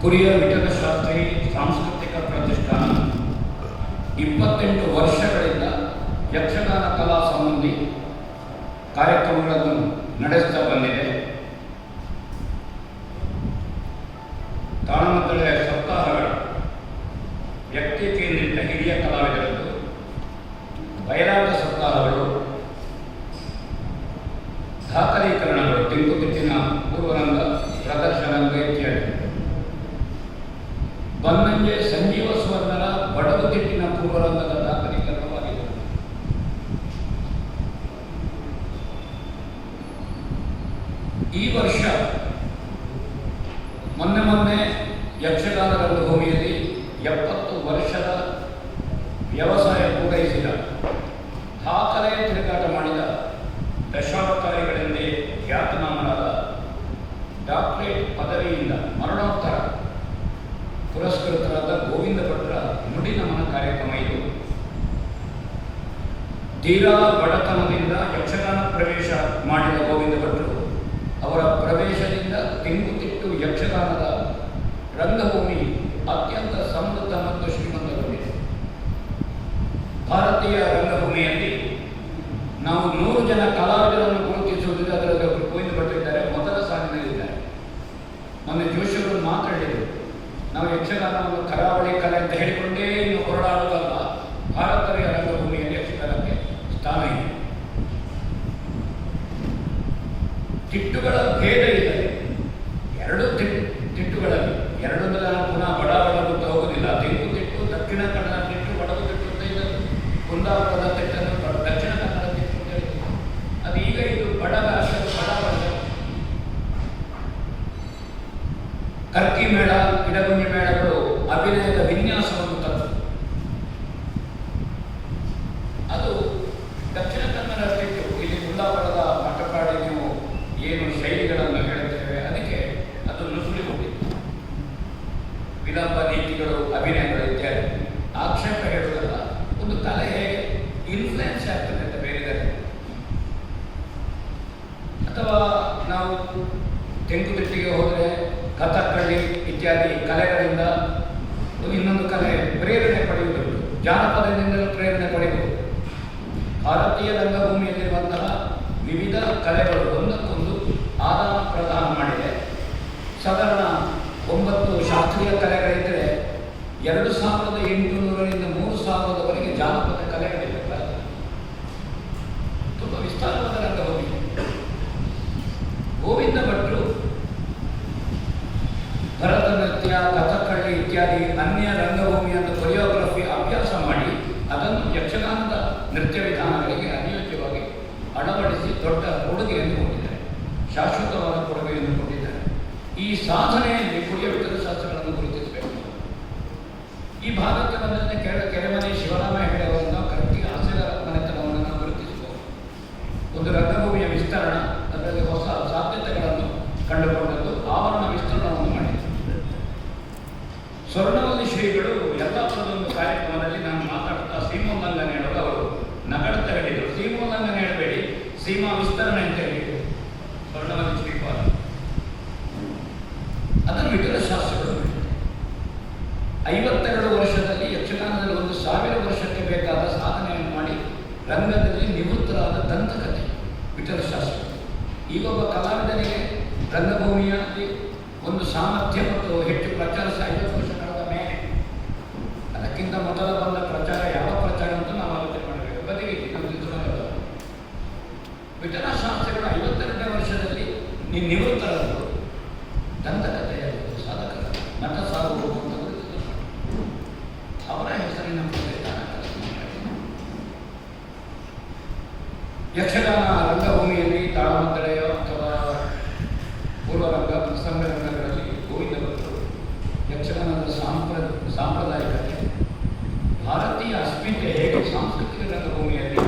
ಕುರಿಯ ವಿಠಲಶಾಸ್ತ್ರಿ ಸಾಂಸ್ಕೃತಿಕ ಪ್ರತಿಷ್ಠಾನ 28 ವರ್ಷಗಳಿಂದ ಯಕ್ಷಗಾನ ಕಲಾ ಸಂಬಂಧಿ ಕಾರ್ಯಕ್ರಮಗಳನ್ನು ನಡೆಸ್ತಾ ಬಂದಿದೆ. ತಾಳಮದ್ದಳೆಯ ಸಪ್ತಾಹಗಳು ವ್ಯಕ್ತಿ ಕೇಂದ್ರಿತ ಹಿರಿಯ ಕಲಾವಿದರದ್ದು, ಬಯಲಾಟ ಸಪ್ತಾಹಗಳು, ದಾಖಲೀಕರಣಗಳು, ತೆಂಕುತಿಟ್ಟಿನ ಪೂರ್ವರಂಗ, ಪ್ರದರ್ಶನರಂಗ ಇತ್ಯಾದಿ. ಬನ್ನಂಜೆ ಸಂಜೀವ ಸ್ವರ್ಣರ ಬಡಗುತಿಟ್ಟಿನ ಪೂರ್ವರಂಗದ ದಾಖಲೀಕರಣವಾಗಿದೆ. ಈ ವರ್ಷ ಮೊನ್ನೆ ಯಕ್ಷಗಾನ ರಂಗಭೂಮಿಯಲ್ಲಿ 70 ವರ್ಷದ ವ್ಯವಸಾಯ ಪೂರೈಸಿದ, ದಾಖಲೆ ತಿರುಗಾಟ ಮಾಡಿದ ದಶಾವತಾರಿಗಳೆಂದೇ ಖ್ಯಾತನಾಮರಾದ ಡಾಕ್ಟರೇಟ್ ಪದವಿಯಿಂದ ಮರಣೋತ್ತರ ಪುರಸ್ಕೃತರಾದ ಗೋವಿಂದ ಭಟ್ರ ನುಡಿ ನಮನ ಕಾರ್ಯಕ್ರಮ ಇದು. ತೀರಾ ಬಡತನದಿಂದ ಯಕ್ಷಗಾನ ಪ್ರವೇಶ ಮಾಡಿದ ಗೋವಿಂದ ಭಟ್ರು ಅವರ ಪ್ರವೇಶದಿಂದ ತೆಂಕುತಿಟ್ಟು ಯಕ್ಷಗಾನದ ರಂಗಭೂಮಿ ಅತ್ಯಂತ ಸಮೃದ್ಧ ಮತ್ತು ಶ್ರೀಮಂತಗೊಂಡಿದೆ. ಭಾರತೀಯ ರಂಗಭೂಮಿಯಲ್ಲಿ ನಾವು 100 ಜನ ಕಲಾವಿದರನ್ನು ಗುರುತಿಸುವುದಿಲ್ಲ. ಅದರಲ್ಲಿ ಒಬ್ಬರು ಗೋವಿಂದ ಭಟ್ರು ಇದ್ದಾರೆ, ಮೊದಲ ಸಾಲಿನಲ್ಲಿದ್ದಾರೆ. ಮೊನ್ನೆ ಜೋಶಿಯವರು ಮಾತಾಡಿದರು, ನಾವು ಯಕ್ಷಗಾನವನ್ನು ಕರಾವಳಿ ಕಲೆ ಅಂತ ಹೇಳಿಕೊಂಡೇ ಇನ್ನು ಹೊರಡಾಡುವುದಲ್ಲ, ಭಾರತೀಯ ರಂಗಭೂಮಿಯಲ್ಲಿ ಯಕ್ಷಗಾನಕ್ಕೆ ಸ್ಥಾನ ಇದೆ. ತಿಟ್ಟುಗಳ ಭೇದ ಇದೆ. 2 ತಿಟ್ಟುಗಳಲ್ಲಿ 2 ನಾನು ಪುನಃ ಬಡ ಅಂತ ಹೋಗುವುದಿಲ್ಲ. ತೆಂಕುತಿಟ್ಟು, ದಕ್ಷಿಣ ಕನ್ನಡ ತಿಟ್ಟು, ಬಡಗು ತಿಟ್ಟು ಅಂತ ಇದೆ. ಕುಂದಾಪುರದ ತಿಟ್ಟನ್ನು ದಕ್ಷಿಣ ಕನ್ನಡ ತಿಟ್ಟು ಅಂತ ಹೇಳಿದ್ರು. ಅದು ಈಗ ಇದು ಬಡಗ ಕರ್ಕಿ ಮೇಳ, ಗಿಡಗುಂಜಿ ಮೇಳಗಳು ಅಭಿನಯದ ವಿನ್ಯಾಸವನ್ನು ತಂದು ಅದು ದಕ್ಷಿಣ ಕನ್ನಡ ತಿಟ್ಟು. ಇಲ್ಲಿ ಕುಂದಾಪುರದ ಮಠಪಾಡಿ ನೀವು ಏನು ಶೈಲಿಗಳನ್ನು ಹೇಳುತ್ತೇವೆ ಅದಕ್ಕೆ ಅದು ನುಸುಳಿಕೊಂಡಿತ್ತು. ವಿಳಂಬ ನೀತಿಗಳು, ಅಭಿನಯಗಳು ಇತ್ಯಾದಿ. ಆಕ್ಷೇಪ ಹೇಳುವುದಲ್ಲ, ಒಂದು ಕಲೆ ಹೇಗೆ ಇನ್ಫ್ಲುಯೆನ್ಸ್ ಆಗ್ತದೆ ಅಂತ ಬೇರೆ. ಅಥವಾ ನಾವು ತೆಂಕುತಿಟ್ಟಿಗೆ ಹೋದರೆ ಕಥಕ್ಕಳಿ ಇತ್ಯಾದಿ ಕಲೆಗಳಿಂದ ಇನ್ನೊಂದು ಕಲೆ ಪ್ರೇರಣೆ ಪಡೆಯುವುದುಂಟು. ಜಾನಪದದಿಂದಲೂ ಪ್ರೇರಣೆ ಪಡೆಯುವುದು. ಭಾರತೀಯ ರಂಗಭೂಮಿಯಲ್ಲಿರುವಂತಹ ವಿವಿಧ ಕಲೆಗಳು ಒಂದಕ್ಕೊಂದು ಆದಾನ ಪ್ರದಾನ ಮಾಡಿದೆ. ಸಾಧಾರಣ 9 ಶಾಸ್ತ್ರೀಯ ಕಲೆಗಳಿದ್ದರೆ 2800ರಿಂದ 3000ವರೆಗೆ ಜಾನಪದ ಕಲೆಗಳಿವೆ. ತುಂಬ ವಿಸ್ತಾರವಾದ ರಂಗಭೂಮಿ. ಗೋವಿಂದ ಭಟ್ರು ಭರತನಾಟ್ಯ, ಕಥಕ್ಕಳಿ ಇತ್ಯಾದಿ ಅನ್ಯ ರಂಗಭೂಮಿಯನ್ನು ಕೊರಿಯೋಗ್ರಫಿ ಅಭ್ಯಾಸ ಮಾಡಿ ಅದನ್ನು ಯಕ್ಷಗಾನದ ನೃತ್ಯ ವಿಧಾನಗಳಿಗೆ ಅನಿಯೋಜ್ಯವಾಗಿ ಅಳವಡಿಸಿ ದೊಡ್ಡ ಕೊಡುಗೆಯನ್ನು ಕೊಟ್ಟಿದ್ದಾರೆ, ಶಾಶ್ವತವಾದ ಕೊಡುಗೆಯನ್ನು ಕೊಟ್ಟಿದ್ದಾರೆ. ಈ ಸಾಧನೆಯಲ್ಲಿ ಕುರಿಯ ವಿಠಲಶಾಸ್ತ್ರಿಗಳನ್ನು ಗುರುತಿಸಬೇಕು. ಈ ಭಾಗಕ್ಕೆ ಬಂದರೆ ಕೆರೆಮನೆ ಶಿವರಾಮ ಹೆಗಡೆ ಅವರನ್ನು ಕರ್ಕಿ ಹಾಸ್ಯದ ಮನೆತನವನ್ನು ನಾವು ಗುರುತಿಸಬಹುದು. ಒಂದು ರಂಗಭೂಮಿಯ ವಿಸ್ತರಣ, ಅದರಲ್ಲಿ ಹೊಸ ಸಾಧ್ಯತೆಗಳನ್ನು ಕಂಡುಕೊಂಡದ್ದು, ಆವರಣ ವಿಸ್ತರಣವನ್ನು ಮಾಡಿದೆ. ಸ್ವರ್ಣವಲ್ಲಿ ಶ್ರೀಗಳು ಯಲ್ಲಾಪುರದ ಒಂದು ಕಾರ್ಯಕ್ರಮದಲ್ಲಿ ನಾನು ಮಾತಾಡ್ತಾ ಸೀಮೋಲ್ಲಂಘನೆ ಹೇಳೋದು ಅವರು ನಗಡ್ತಾ ಹೇಳಿದರು. ಸೀಮೋಲ್ಲಂಘನೆ ಹೇಳಬೇಡಿ, ಸೀಮಾ ವಿಸ್ತರಣೆ ಅಂತ ಹೇಳಿದರು ಸ್ವರ್ಣವಲ್ಲಿ ಶ್ರೀಪಾದ. ಅದನ್ನು ವಿಠಲಶಾಸ್ತ್ರಿಗಳು 52 ವರ್ಷದಲ್ಲಿ ಯಕ್ಷಗಾನದಲ್ಲಿ 1000 ವರ್ಷಕ್ಕೆ ಬೇಕಾದ ಸಾಧನೆಯನ್ನು ಮಾಡಿ ರಂಗದಲ್ಲಿ ನಿವೃತ್ತರಾದ ದಂತಕಥೆ ವಿಠಲಶಾಸ್ತ್ರಿ. ಈಗೊಬ್ಬ ಕಲಾವಿದನಿಗೆ ರಂಗಭೂಮಿಯಲ್ಲಿ ಒಂದು ಸಾಮರ್ಥ್ಯ ಮತ್ತು ಹೆಚ್ಚು ಪ್ರಚಾರ 50 ವರ್ಷ ಕಳೆದ ಮೇಲೆ. ಅದಕ್ಕಿಂತ ಮೊದಲ ಬಂದ ಪ್ರಚಾರ ಯಾವ ಪ್ರಚಾರ ಅಂತ ನಾವು ಆಲೋಚನೆ ಮಾಡಬೇಕು. ಬದಿಗೆ ವಿಠಲಶಾಸ್ತ್ರಿಗಳು 52ನೇ ವರ್ಷದಲ್ಲಿ ನಿವೃತ್ತರಾದರು. ದಂತಕಥೆಯ ಸಾಧಕರ ನಟ ಸಾರ್ವಭೌಮ ಅವರ ಹೆಸರಿನ ಯಕ್ಷಗಾನ ರಂಗಭೂಮಿಯಲ್ಲಿ ತಾಳಮದ್ದಳೆಯ ಅಥವಾ ಪೂರ್ವರಂಗ, ಪ್ರಸಂಗ ರಂಗಗಳಲ್ಲಿ ಗೋವಿಂದ ಭಟ್ರು ಯಕ್ಷಗಾನದ ಸಾಂಪ್ರದಾಯಿಕತೆ, ಭಾರತೀಯ ಅಸ್ಮಿತೆ ಹೇಗೆ ಸಾಂಸ್ಕೃತಿಕ ರಂಗಭೂಮಿಯಲ್ಲಿ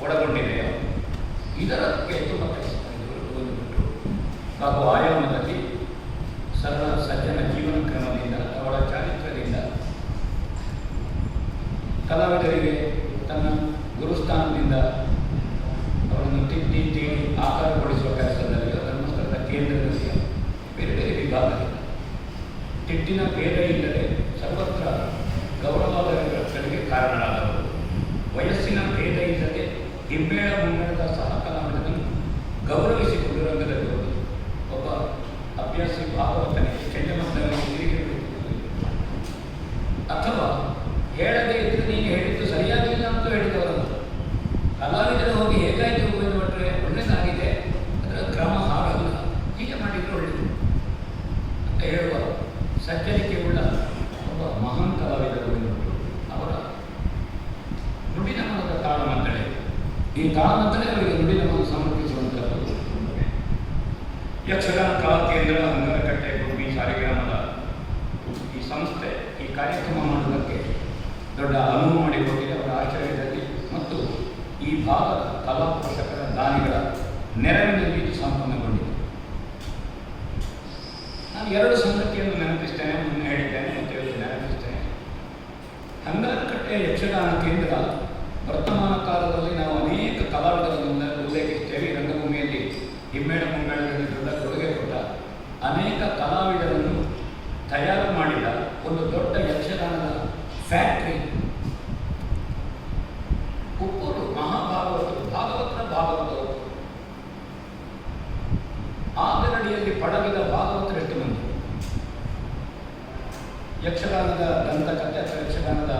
ಒಳಗೊಂಡಿದೆಯೋ ಇದರ ಬಗ್ಗೆ ತುಂಬ ಕೆಲಸ ಮಾಡಿದರು ಗೋವಿಂದ ಭಟ್ರು. ಹಾಗೂ ಆಯಾಮದಲ್ಲಿ ಸರಳ ಸಜ್ಜನ ಜೀವನ ಕ್ರಮದಿಂದ, ಅವಳ ಚಾರಿತ್ರ್ಯದಿಂದ ಕಲಾವಿದರಿಗೆ ತನ್ನ ಗುರುಸ್ಥಾನದಿಂದ ಅವರನ್ನು ತಿದ್ದಿ ತೀಡಿ ಆಕಾರಗೊಳಿಸುವ ಕೆಲಸದಲ್ಲಿ ಧರ್ಮಸ್ಥಳದ ಕೇಂದ್ರದಲ್ಲಿ ಬೇರೆ ಬೇರೆ ವಿಭಾಗಗಳಿಂದ ಜಿಡ್ಡಿನ ಭೇದ ಇಲ್ಲದೆ ಸರ್ವತ್ರ ಗೌರವಾದಗಳಿಗೆ ಕಾರಣರಾದವರು. ವಯಸ್ಸಿನ ಭೇದ ಇಲ್ಲದೆ ಹಿಮ್ಮೇಳ ಮುಮ್ಮೇಳದ ಸಹ ಕಲಾವಿದರನ್ನು ಗೌರವಿಸಿಕೊಂಡು ರಂಗದಲ್ಲಿ ಹೋದರು. ಒಬ್ಬ ಅಭ್ಯಾಸಿ ಭಾಗವತನಿಗೆ ಚಂಡಮದ್ದನ್ನು ತಿರುಗಿ ಅಥವಾ ಹೇಳದೇ ಇದ್ರೆ ನೀನು ಹೇಳಿದ್ದು ಸರಿಯಾಗಿಲ್ಲ ಅಂತ ಹೇಳಿದವರನ್ನು ಕಲಾವಿದರು ಹೋಗಿ ಹೇಗಾಯಿತು ಎಂದು ಬಿಟ್ಟರೆ ಒಳ್ಳೆಯದಾಗಿದೆ, ಅದರ ಕ್ರಮ ಹಾಗಲ್ಲ, ಹೀಗೆ ಮಾಡಿದರೆ ಒಳ್ಳೆಯದು ಅಂತ ಹೇಳುವ ಸಜ್ಜನಿಕೆ ಉಳ್ಳ ಒಬ್ಬ ಮಹಾನ್ ಕಲಾವಿದರು ಎಂದುಬಿಟ್ಟು ಅವರ ನುಡಿನಮನದ ತಾಳಮದ್ದಳೆ. ಈ ತಾಳಮದ್ದಳೆ ಅವರಿಗೆ ನುಡಿನಮನ ಸಮರ್ಪಿಸುವಂಥದ್ದು. ಯಕ್ಷಗಾನ ಕಲಾ ಕೇಂದ್ರ ಹಂಗರಕಟ್ಟೆ ಗುಬ್ಬಿ ಸಾಲಿಗ್ರಾಮದ ಈ ಸಂಸ್ಥೆ ಈ ಕಾರ್ಯಕ್ರಮ ಮಾಡುವುದಕ್ಕೆ ದೊಡ್ಡ ಅನುವು ಮಾಡಿಕೊಟ್ಟಿದೆ ಅವರ ಆಶ್ರಯದಲ್ಲಿ ಮತ್ತು ಈ ಭಾಗದ ಕಲಾ ಪೋಷಕರ ದಾನಿಗಳ ನೆರವಿನಲ್ಲಿ ಇದು ಸಂಪನ್ನಗೊಂಡಿದೆ. ನಾನು ಎರಡು ಸಂಗತಿಯನ್ನು ನೆನಪಿಸ್ತೇನೆ, ಮುನ್ನೆ ಹೇಳಿದ್ದೇನೆ ಮತ್ತು ಇವತ್ತು ನೆನಪಿಸ್ತೇನೆ. ಹಂಗರಕಟ್ಟೆ ಯಕ್ಷಗಾನ ಕೇಂದ್ರ ವರ್ತಮಾನ ಕಾಲದಲ್ಲಿ ನಾವು ಅನೇಕ ಕಲಾವಿದರನ್ನು ಉಲ್ಲೇಖಿಸ್ತೇವೆ. ರಂಗಭೂಮಿಯಲ್ಲಿ ಹಿಮ್ಮೇಳ ಮುಮ್ಮೇಳದಲ್ಲಿ ದೊಡ್ಡ ಕೊಡುಗೆ ಕೊಟ್ಟ ಅನೇಕ ಕಲಾವಿದರನ್ನು ತಯಾರು ಮಾಡಿದ ಒಂದು ದೊಡ್ಡ ಯಕ್ಷಗಾನದ ಫ್ಯಾಕ್ಟ್ರಿ ಉಪ್ಪೂರು ಮಹಾಭಾಗವತರು, ಭಾಗವತರು ಆಗರಡಿಯಲ್ಲಿ ಪಡಗಿದ ಭಾಗವತರು ಎಷ್ಟು ಮಂದಿ? ಯಕ್ಷಗಾನದ ದಂತಕಥೆ ಅಥವಾ ಯಕ್ಷಗಾನದ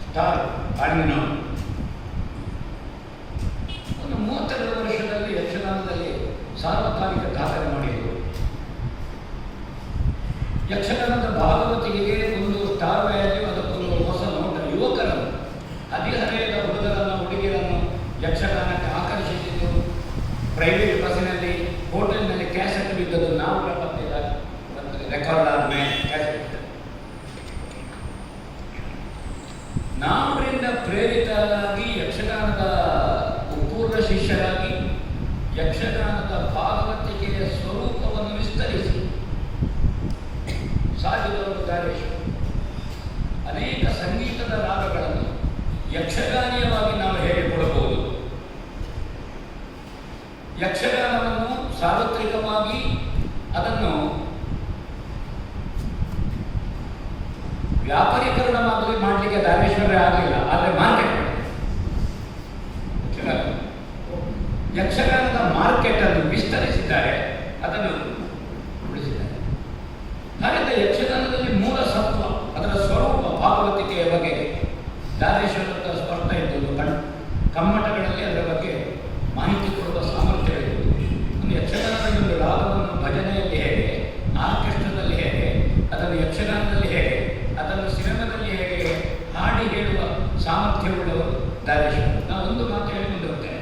ಸ್ಟಾರ್ ಆಳಿನವರು ಒಂದು 32 ವರ್ಷದಲ್ಲಿ ಯಕ್ಷಗಾನದಲ್ಲಿ ಸಾರ್ವಕಾಲಿಕ ದಾಖಲೆ ಮಾಡಿದರು. ಯಕ್ಷಗಾನದ ಭಾಗವತಿಗೆ ಒಂದು ಸ್ಟಾರ್ ವ್ಯಾಲ್ಯೂ, ಅದಕ್ಕೊಂದು ಹೊಸ ನೋಟ. ಯುವಕರನ್ನು, ಹದಿಹರೆಯದ ಹುಡುಗರನ್ನು ಹುಡುಗಿಯರನ್ನು ಯಕ್ಷಗಾನಕ್ಕೆ ಆಕರ್ಷಿಸಿದ್ದು, ಪ್ರೈವೇಟ್ ಬಸ್ಸಿನಲ್ಲಿ ಹೋಟೆಲ್ನಲ್ಲಿ ಕ್ಯಾಸೆಟ್ ಬಿದ್ದದ್ದು ನಾವು ಪ್ರಪಂಚದ ರೆಕಾರ್ಡ್ ಆದ್ಮೇಲೆ ಕ್ಯಾಸೆಟ್. ನಾವರಿಂದ ಪ್ರೇರಿತರಾಗಿ ಯಕ್ಷಗಾನದ ಪೂರ್ವ ಶಿಷ್ಯರಾಗಿ ಯಕ್ಷಗಾನದ ಭಾಗವತಿಕೆಯ ಸ್ವರೂಪವನ್ನು ವಿಸ್ತರಿಸಿ ಸಾಗಿದವರು ದಾರೇಶ್ವರ. ಅನೇಕ ಸಂಗೀತದ ರಾಗಗಳನ್ನು ಯಕ್ಷಗಾನೀಯವಾಗಿ ನಾವು ಹೇಳಿಕೊಡಬಹುದು. ಯಕ್ಷಗಾನವನ್ನು ಸಾರ್ವತ್ರಿಕವಾಗಿ ಅದನ್ನು ವ್ಯಾಪಾರೀಕರಣ ಮಾಡಲಿಕ್ಕೆ ದಾರೇಶ್ವರ ಆಗಲಿಲ್ಲ, ಆದರೆ ಮಾರ್ಕೆಟ್ ಯಕ್ಷಗಾನದ ಮಾರ್ಕೆಟ್ ಅನ್ನು ವಿಸ್ತರಿಸಿದ್ದಾರೆ, ಅದನ್ನು ಉಳಿಸಿದ್ದಾರೆ. ಹಾಗಾದರೆ ಯಕ್ಷಗಾನದಲ್ಲಿ ಮೂಲ ಸತ್ವ, ಅದರ ಸ್ವರೂಪ, ಭಾಗವತಿಕೆಯ ಬಗ್ಗೆ ದಾರೇಶ್ವರದ ಸ್ಪಷ್ಟ ಇದ್ದದ್ದು. ಕಮ್ಮಟಗಳಲ್ಲಿ ಅದರ ಬಗ್ಗೆ ಮಾಹಿತಿ ಕೊಡುವ ಸಾಮರ್ಥ್ಯ ಇರುವುದು. ಒಂದು ಯಕ್ಷಗಾನದಲ್ಲಿ ಒಂದು ರಾಗವನ್ನು ಭಜನೆಯಲ್ಲಿ ಹೇಗೆ, ಆರ್ಕೆಸ್ಟ್ರಾದಲ್ಲಿ ಹೇಗೆ, ಅದನ್ನು ಯಕ್ಷಗಾನದಲ್ಲಿ ಹೇಗೆ, ಅದನ್ನು ಸಿನಿಮಾದಲ್ಲಿ ಹೇಗೆ ಹಾಡಿ ಹೇಳುವ ಸಾಮರ್ಥ್ಯವುಳ್ಳವರು ದಾರೇಶ್ವರ. ನಾವು ಒಂದು ಮಾತು ಹೇಳಿ ಮುಂದೆ ಹೋಗ್ತೇನೆ.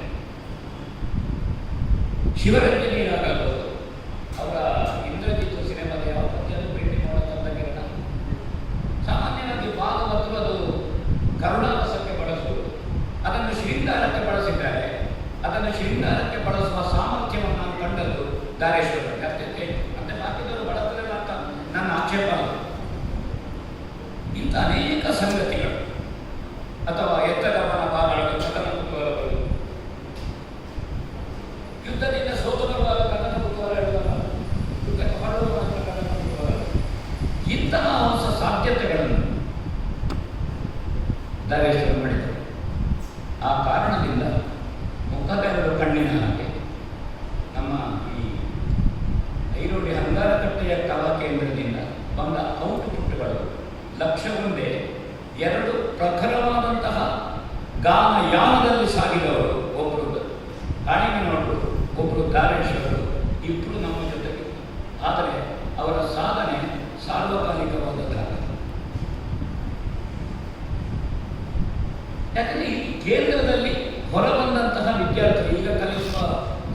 ಶಿವರಂಜನಿ ರಾಗಗಳು ಅವರ ಇಂದ್ರಜಿತ್ತು ಸಿನಿಮಾದ ಯಾವ ಪದ್ಯವನ್ನು ಭೇಟಿ ಮಾಡೋದಂತ ಸಾಮಾನ್ಯವಾಗಿ ಭಾಗವತರು ಅದು ಕರುಣಾರಸಕ್ಕೆ ಬಳಸುವುದು, ಅದನ್ನು ಶೃಂಗಾರಕ್ಕೆ ಬಳಸಿದ್ದಾರೆ. ಅದನ್ನು ಶೃಂಗಾರಕ್ಕೆ ಬಳಸುವ ಸಾಮರ್ಥ್ಯವನ್ನು ನಾನು ಕಂಡದ್ದು ದಾರೇಶ್ವರ. ಅತ್ಯಂತ ಮತ್ತೆ ಬಾಕಿದವರು ಬಳಸಲಿಲ್ಲ ಅಂತ ನನ್ನ ಆಕ್ಷೇಪ. ಇಂಥ ಅನೇಕ ಸಂಗತಿಗಳು ಅಥವಾ ಎತ್ತರವನ ಬಾಲಗಳು, ಕಥನ ಕುತೂಹಲಗಳು, ಯುದ್ಧದಿಂದ ಸೋತು ಬರುವಾಗ ಕಥನ ಕುತೂಹಲ ಹೇಳುವಾಗ, ಯುದ್ಧಕ್ಕೆ ಹೊರಡುವ ಕಥನ ಕುತೂಹಲ, ಇಂತಹ ಹೊಸ ಸಾಧ್ಯತೆಗಳನ್ನು ದಾರೇಶ್ವರ ಮಾಡಿದರು. ಆ ಕಾರಣದಿಂದ ಮುಖದೆರಡು ಕಣ್ಣಿನ ಹಾಗೆ ನಮ್ಮ ಈ ಐರೋಡಿ ಹಂಗಾರಕಟ್ಟೆಯ ಕಲಾ ಕೇಂದ್ರದಿಂದ ಬಂದ ಔಟ್ಪುಟ್ಗಳು ಲಕ್ಷ ಮುಂದೆ ಎರಡು ಪ್ರಖರವಾದಂತಹ ಗಾನಯಾನದಲ್ಲಿ ಸಾಗಿದವರು. ಒಬ್ಬರು ಕಾಳಿಂಗನವರು, ಒಬ್ಬರು ದಾರೇಶ್ವರರು, ಇಬ್ಬರು ನಮ್ಮ ಜೊತೆಗೆ. ಆದರೆ ಅವರ ಸಾಧನೆ ಸಾರ್ವಕಾಲಿಕವಾದದ್ದಾಗಿದೆ. ಯಾಕಂದರೆ ಈ ಕೇಂದ್ರದಲ್ಲಿ ಹೊರಬಂದಂತಹ ವಿದ್ಯಾರ್ಥಿ ಈಗ ಕಲಿಸುವ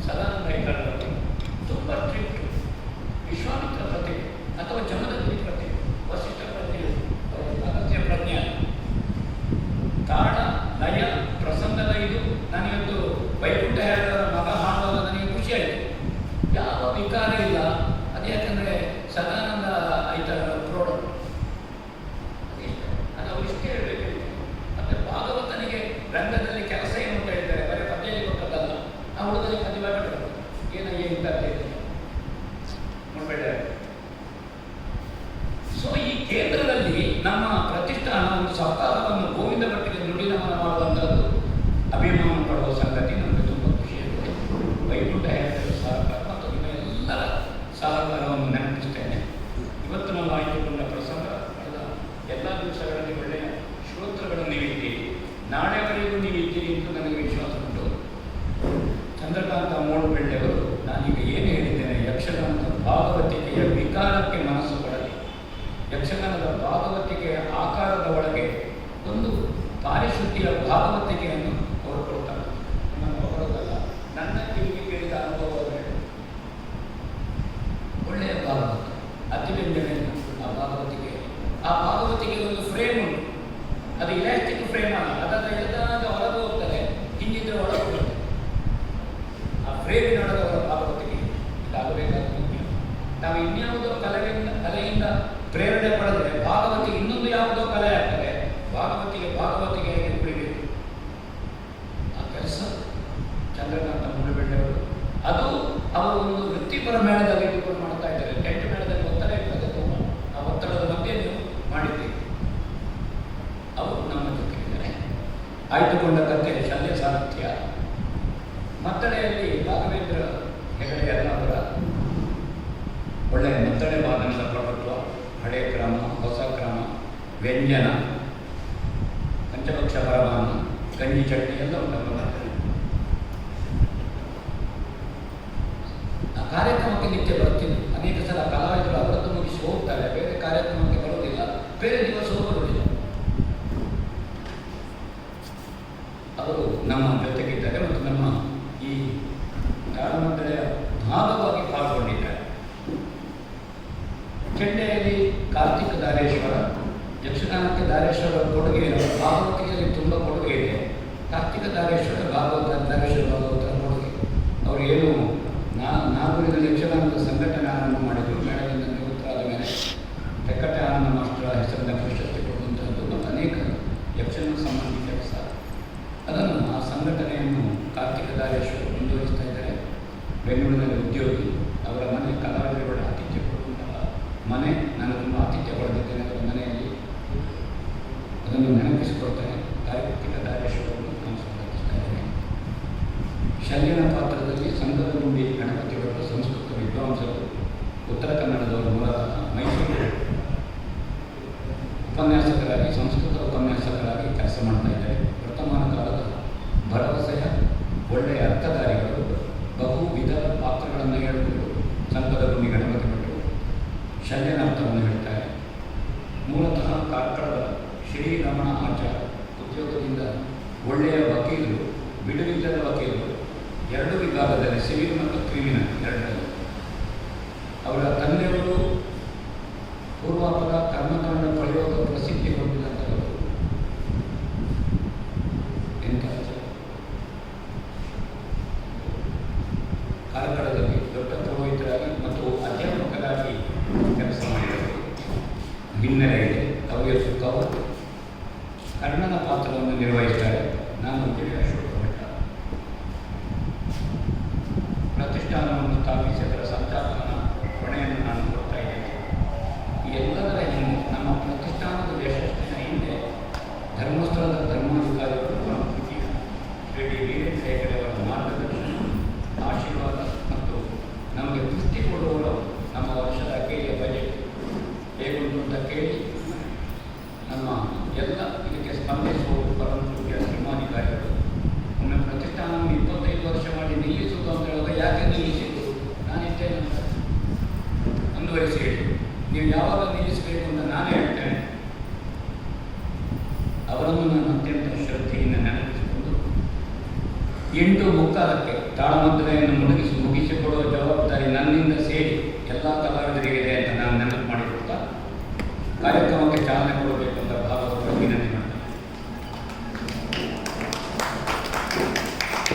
ಸದಾನಂದ ಹೆಗಡೆ ತುಂಬ ಸ್ಟ್ರಿಕ್ಟ್. ವಿಶ್ವಾಮಿತ್ರ ಪ್ರತಿಭೆ ಅಥವಾ ಜಮದಗ್ನಿ ಪ್ರತಿಭೆ, ವಸಿಷ್ಠ ಪ್ರತಿಭೆ, ಅಗತ್ಯ ಪ್ರಜ್ಞೆ, ತಾಳ, ಲಯ, ಪ್ರಸಂಗದ ಇದು. ನಾನಿವತ್ತು ವೈಕುಂಠ ಹೇಳಿದವರ ಮಗ ಹಾಡುವಾಗ ನನಗೆ ಖುಷಿ ಆಯಿತು. ಯಾವ ವಿಕಾರ ಇಲ್ಲ. ಅದು ಯಾಕಂದರೆ ಸದಾನಂದ ಐತರ ಪ್ರೋಡಕ್ಟ್ ಅದು ಅವ್ರು ಇಷ್ಟೇ ಹೇಳಬೇಕು. ಮತ್ತು ಭಾಗವತನಿಗೆ ರಂಗದಲ್ಲಿ ಕೆಲಸ ಏನು ಅಂತ ಹೇಳಿದ್ದಾರೆ, ಬರೀ ಪದ್ಯದಲ್ಲಿ ಕೊಟ್ಟದ್ದಲ್ಲ. ಆ ಹುಡುಗರಿಗೆ ಪದ್ಯ ಮಾಡಬೇಕು ಏನಯ್ಯ ಇಂಥ ನೋಡಬೇಡ ಚಂದ್ರಕಾಂತ ಮೂಡುಬೆಳ್ಳೆಯವರು ನಾನೀಗ ಏನು ಹೇಳಿದ್ದೇನೆ, ಯಕ್ಷಗಾನದ ಭಾಗವತಿಕೆಯ ವಿಕಾರಕ್ಕೆ ಮನಸ್ಸು ಕೊಡಲಿ, ಯಕ್ಷಗಾನದ ಭಾಗವತಿಕೆಯ ಆಕಾರದ ಒಳಗೆ ಒಂದು ಪಾರಿಶುದ್ಧಿಯ ಭಾಗವತಿಕೆಯನ್ನು ಅವರು ಕೊಡ್ತಾರೆ. ನಮ್ಮನ್ನು ಹೊರದಲ್ಲ, ನನ್ನ ಕಿವಿಗೆ ಕೇಳಿದ ಅನುಭವಗಳು ಒಳ್ಳೆಯ ಭಾಗವತ, ಅತಿವ್ಯಂಜನೆ ಆ ಭಾಗವತಿಗೆ ಒಂದು ಫ್ರೇಮ್ ಉಂಟು. ಅದು ಇಲಾಸ್ಟಿಕ್ ಫ್ರೇಮ್ ಅಲ್ಲ, ಅದರ ಎಲ್ಲಾದ ಹೊರಗೆ ಹೋಗ್ತದೆ, ಹಿಂದಿದ್ರೆ ಒಳಗೆ ಹೋಗ್ತದೆ. ಆ ಫ್ರೇಮಿನೊಳಗೆ ಭಾಗವತಿಗೆ ಇದಾಗಬೇಕಾದ ಮುಖ್ಯ. ನಾವು ಇನ್ಯಾವುದೋ ಕಲೆಯಿಂದ ಪ್ರೇರಣೆ ಪಡೆದರೆ ಭಾಗವತಿಗೆ ಇನ್ನೊಂದು ಯಾವುದೋ ಕಲೆ ಆಗ್ತದೆ. ಭಾಗವತಿಗೆ ಕುಡಿಬೇಕು. ಆ ಕೆಲಸ ಚಂದ್ರಕಾಂತ ಮೂಡುಬೆಳ್ಳೆಯವರು ಅದು ಅವರು ಒಂದು ವೃತ್ತಿಪರ ಮೇಳದಲ್ಲಿ ಇಟ್ಟುಕೊಂಡು ಮಾಡ್ತಾ ಇದ್ದಾರೆ. ಟೆಂಟ್ ಮೇಳದಲ್ಲಿ ಒತ್ತಡ ಇರ್ತದೆ, ತುಂಬ ಆ ಒತ್ತಡದ ಮಧ್ಯೆ ನೀವು ಮಾಡಿದ್ದೀವಿ. ಅವರು ನಮ್ಮ ಜೊತೆಗಿದ್ದಾರೆ. ಆಯ್ದುಕೊಂಡ ಕಥೆ ಶಲ್ಯ ಸಾಹಿತ್ಯ. ಮತ್ತಳೆಯಲ್ಲಿ ರಾಘವೇಂದ್ರ ಹೆಗಡೆ ಯಲ್ಲಾಪುರ ಒಳ್ಳೆಯ ಮತ್ತಳೆ ವಾದನದ ಪ್ರಭುತ್ವ, ಹಳೆ ಕ್ರಮ, ಹೊಸ ಕ್ರಮ, ವ್ಯಂಜನ, ಪಂಚಪಕ್ಷ ಪರಮಾನ್ನ, ಗಂಜಿ ಚಟ್ನಿ ಎಲ್ಲ ಉಂಟಲ್ಲ ಮತ್ತಳೆ. ಆ ಕಾರ್ಯಕ್ರಮಕ್ಕೆ ನಿತ್ಯ ಬರ್ತೀನಿ. ಅನೇಕ ಸಲ ಕಲಾವಿದರು ಅವರದ್ದು ಮುಗಿಸಿ ಹೋಗ್ತಾರೆ, ಬೇರೆ ಕಾರ್ಯಕ್ರಮಕ್ಕೆ ಬರುವುದಿಲ್ಲ, ಬೇರೆ ದಿವಸ ಬರುವುದಿಲ್ಲ. ಅವರು ನಮ್ಮ ಜೊತೆಗಿದ್ದಾರೆ ಮತ್ತು ನಮ್ಮ ಈ ತಾಳಮದ್ದಳೆಯ ಭಾಗವಾಗಿ ಪಾಲ್ಗೊಂಡಿದ್ದಾರೆ. ಚೆಂಡೆಯಲ್ಲಿ ಕಾರ್ತಿಕ ದಾರೇಶ್ವರ, ಯಕ್ಷಗಾನಕ್ಕೆ ದಾರೇಶ್ವರ ಕೊಡುಗೆ, ಭಾಗವತಿಗೆಯಲ್ಲಿ ತುಂಬ ಕೊಡುಗೆ ಇದೆ. ಕಾರ್ತಿಕ ದಾರೇಶ್ವರ ದಾರೇಶ್ವರ ಭಾಗವತರ ಕೊಡುಗೆ. ಅವರು ಏನು ನಾಗೂರಿನಲ್ಲಿ ಯಕ್ಷಗಾನದ ಸಂಘಟನೆ ಆರಂಭ ಮಾಡಿದರು. ಮೇಳದಿಂದ ನಿವೃತ್ತರಾದ ಮೇಲೆ ತೆಕ್ಕಟ್ಟೆ ಆನಂದ ಮಾಸ್ಟರ್ ಹೆಸರಿನ ಪ್ರಶಸ್ತಿ ಕೊಡುವಂಥದ್ದು ಮತ್ತು ಅನೇಕ ಯಕ್ಷಗಾನ ಸಂಬಂಧಿ ಕೆಲಸ. ಅದನ್ನು ಆ ಸಂಘಟನೆಯನ್ನು ಕಾರ್ತಿಕ ದಾರೇಶ್ವರ ಮುಂದುವರಿಸ್ತಾ ಇದ್ದಾರೆ. ಬೆಂಗಳೂರಿನಲ್ಲಿ ಉದ್ಯೋಗಿ, ಅವರ ಮನೆ ಕಲಾವಿದರುಗಳ ಆತಿಥ್ಯ ಕೊಡುವಂತಹ ಮನೆ. ನಾನು ತುಂಬ ಆತಿಥ್ಯ ಪಡೆದಿದ್ದೇನೆ ಅವರ ಮನೆಯಲ್ಲಿ. ಅದನ್ನು ನೆನಪಿಸಿಕೊಳ್ತೇನೆ. ಕಾರ್ತಿಕ ದಾರೇಶ್ವರನ್ನು ನಾನು ಸ್ವಾಗತಿಸ್ತಾ ಇದ್ದೇನೆ. ಶಲ್ಯನ ಪಾತ್ರದಲ್ಲಿ ಸಂಘದ ಗುಂಡಿ ಗಣಪತಿ ಭಟ್ಟ ಸಂಸ್ಕೃತ ವಿದ್ವಾಂಸರು, ಉತ್ತರ ಕನ್ನಡದವರು, ಮೂಲತಃ ಮೈಸೂರು ಉಪನ್ಯಾಸಕರಾಗಿ, ಸಂಸ್ಕೃತ ಉಪನ್ಯಾಸಕರಾಗಿ ಕೆಲಸ ಮಾಡ್ತಾ ಇದ್ದಾರೆ. ವರ್ತಮಾನ ಕಾಲದ ಭರವಸೆಯ ಒಳ್ಳೆಯ ಅರ್ಥಧಾರಿಗಳು, ಬಹು ವಿಧದ ಪಾತ್ರಗಳನ್ನು ಹೇಳಿಕೊಂಡು ಸಂಘದ ಗುಂಡಿ ಗಣಪತಿ ಭಟ್ಟರು ಶಲ್ಯನ ಅರ್ಥವನ್ನು ಹೇಳ್ತಾರೆ. ಮೂಲತಃ ಕಾರ್ಕಳದ ಶ್ರೀರಮಣ ಆಚಾರ್ಯ ಉದ್ಯೋಗದಿಂದ ಒಳ್ಳೆಯ ವಕೀಲರು, ಬಿಡುವಿಲ್ಲದ ವಕೀಲರು, ಎರಡು ವಿಭಾಗದಲ್ಲಿ ಸಿವಿಲ್ ಮತ್ತು ಕ್ರಿಮಿನಲ್ ಎರಡರಲ್ಲಿ. ಅವರ ತಂದೆಯವರು ಪೂರ್ವಾಪದ ಕರ್ಮಕಾಂಡ ಪ್ರಯೋಗ ಪ್ರಸಿದ್ಧಿ ಹೊಂದಿದಂಥವರು. ಎಂಥ ಕಾರ್ಕಳದಲ್ಲಿ ದೊಡ್ಡ ಪುರೋಹಿತರಾಗಿ ಮತ್ತು ಅಧ್ಯಾಪಕರಾಗಿ ಕೆಲಸ ಮಾಡಿದರು. ಹಿನ್ನೆಲೆ ಇದೆ. ಅವರಿಗೆ ಸುಖವು ಕರ್ಣನ ಪಾತ್ರವನ್ನು ನಿರ್ವಹಿಸ್ತಾರೆ. ನಾನು ಅಶೋಕ ಭಟ್ಟ ಪ್ರತಿಷ್ಠಾನವನ್ನು ಸ್ಥಾಪಿಸಿ ಅದರ ಸಂಚಾಲನ ಹೊಣೆಯನ್ನು ನಾನು ಕೊಡ್ತಾ ಇದ್ದೇನೆ. ಈ ಎಲ್ಲದರ ಹಿಂದೆ, ನಮ್ಮ ಪ್ರತಿಷ್ಠಾನದ ಯಶಸ್ಸಿನ ಹಿಂದೆ ಧರ್ಮಸ್ಥಳದ ಧರ್ಮಾಧಿಕಾರಿಗಳು ಶ್ರೀ ಡಿ ವೀರೇಂದ್ರ ಹೆಗಡೆಯವರ ಮಾರ್ಗದರ್ಶನ, ಆಶೀರ್ವಾದ ಮತ್ತು ನಮಗೆ ದೃಷ್ಟಿ ಕೊಡುವವರು. ನಮ್ಮ ವರ್ಷದ ಅಕ್ಕೇರಿಯ ಬಜೆಟ್ ಹೇಗುಂಟು ಅಂತ ಕೇಳಿ ನಮ್ಮ ಎಲ್ಲ ಇದಕ್ಕೆ ಸ್ಪಂದಿಸುವ ಪರಮಪೂಜ್ಯ ಧರ್ಮಾಧಿಕಾರಿಗಳು ಒಮ್ಮೆ ಪ್ರತಿಷ್ಠಾನವನ್ನು 25 ವರ್ಷ ಮಾಡಿ ನಿಲ್ಲಿಸುವುದು ಅಂತ ಹೇಳುವಾಗ, ಯಾಕೆ ನಿಲ್ಲಿಸಿದ್ದು, ನಾನಿದ್ದೇನೆ ಮುಂದುವರಿಸಿ ಹೇಳಿ, ನೀವು ಯಾವಾಗ ನಿಲ್ಲಿಸಬೇಕು ಅಂತ ನಾನೇ ಹೇಳ್ತೇನೆ. ಅವರನ್ನು ನಾನು ಅತ್ಯಂತ ಶ್ರದ್ಧೆಯಿಂದ ನೆನಪಿಸಿಕೊಂಡು 8:45 ತಾಳಮದ್ದಳೆಯನ್ನು ಮುಗಿಸಿಕೊಡುವ ಜವಾಬ್ದಾರಿ ನನ್ನಿಂದ ಸೇರಿ ಎಲ್ಲ ಕಲಾವಿದರಿಗೆ